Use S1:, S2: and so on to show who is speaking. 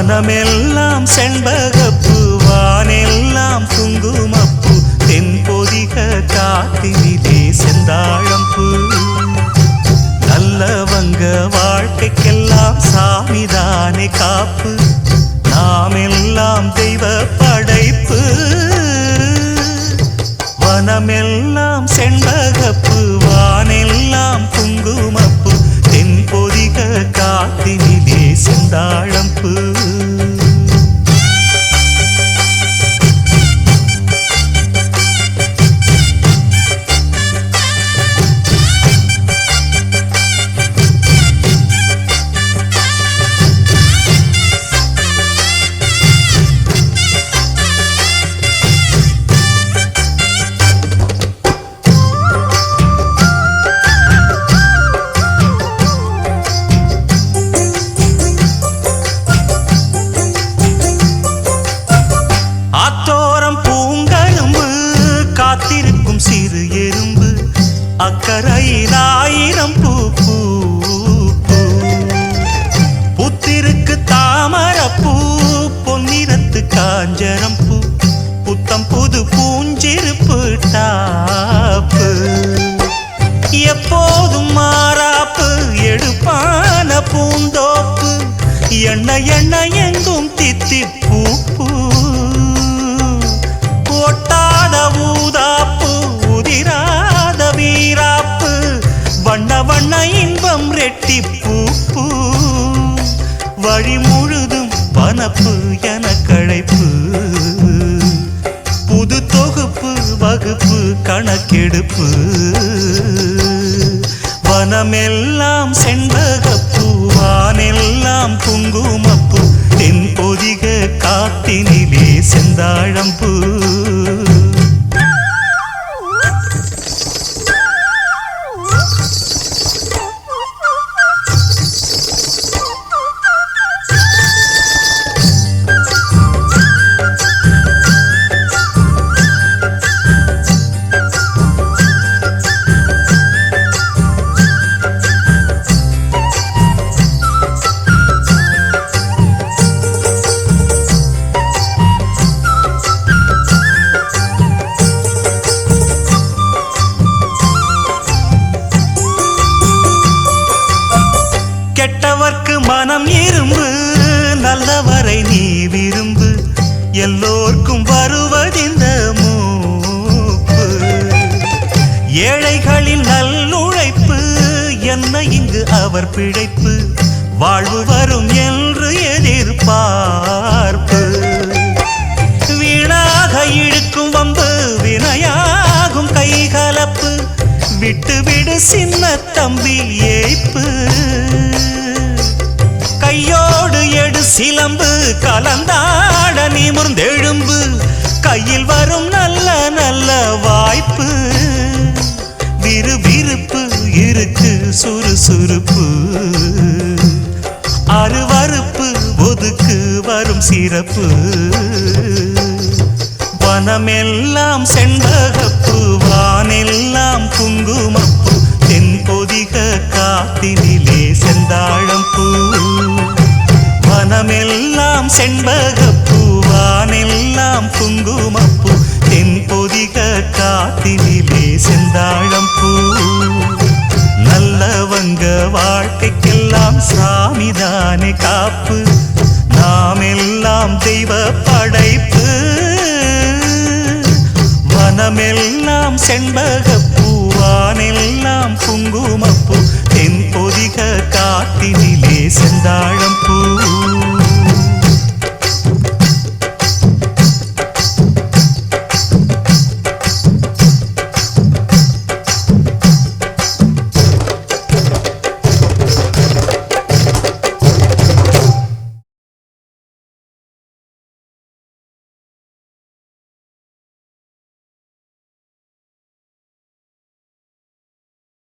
S1: வனமெல்லாம் செண்பகப்பூ வானெல்லாம் குங்குமப்பூ தென்பொதிக காத்தினிலே செந்தாழம்பூ நல்லவங்க வாழ்க்கைக்கெல்லாம் சாமிதானே காப்பு நாமெல்லாம் தெய்வ படைப்பு வனமெல்லாம் செண்பகப்பூ வானெல்லாம் குங்குமப்பூ தென்பொதிக காத்தினிலே செந்தாழம்பூ சிறு எறும்பு அக்கரையில் ஆயிரம் பூ பூ புத்திருக்கு தாமரப்பூ பொன்னிறத்து காஞ்சரம் பூ புத்தம் புது பூஞ்சிருப்பு டாப்பு எப்போதும் மாறாப்பு எடுப்பான பூந்தோப்பு எண்ணெய் எண்ணெய் எங்கும் தித்திப்பூ பூ ஒட்டாத ஊதாப்பு உதிராத வீராப்பு வண்ண வண்ண இன்பம் ரெட்டிப்பூ பூ வழி முழுதும் வனப்பு என கழைப்பு புது தொகுப்பு வகுப்பு கணக்கெடுப்பு வனமெல்லாம் செண்பகப்பூ வானெல்லாம் குங்குமப்பூ தென்பொதிக காத்தினிலே செந்தாழம்பூ கெட்டவர்க்கு மனம் இரும்பு நல்லவரை நீ விரும்பு எல்லோர்க்கும் வருவதிந்த மூப்பு ஏழைகளின் நல்லுழைப்பு என்ன இங்கு அவர் பிழைப்பு வாழ்வு வரும் என்று எதிர்பார்ப்பு வீணாக இழுக்கும் வம்பு வினையாகும் கைகலப்பு விட்டு விடு சின்ன தம்பி ஏய்ப்பு கையோடு எடு சிலம்பு கலந்தாட நிமிர்ந்தெழும்பு கையில் வரும் நல்ல நல்ல வாய்ப்பு விறுவிறுப்பு இருக்கு சுறுசுறுப்பு அருவறுப்பு ஒதுக்கு வரும் சிறப்பு வனமெல்லாம் செண்பகப்பூ வானெல்லாம் குங்குமப்பூ தென்பொதிக காத்தினிலே செந்தாழம்பூ வனமெல்லாம் செண்பகப்பூ வானெல்லாம் குங்குமப்பூ தென்பொதிக காத்தினிலே செந்தாழம்பூ நல்லவங்க வாழ்க்கைக்கெல்லாம் சாமிதானே காப்பு நாமெல்லாம் தெய்வ படைப்பு வனமெல்லாம் செண்பகப்பூ வானெல்லாம் குங்குமப்பூ தென்பொதிக காத்தினிலே செந்தாழம்பூ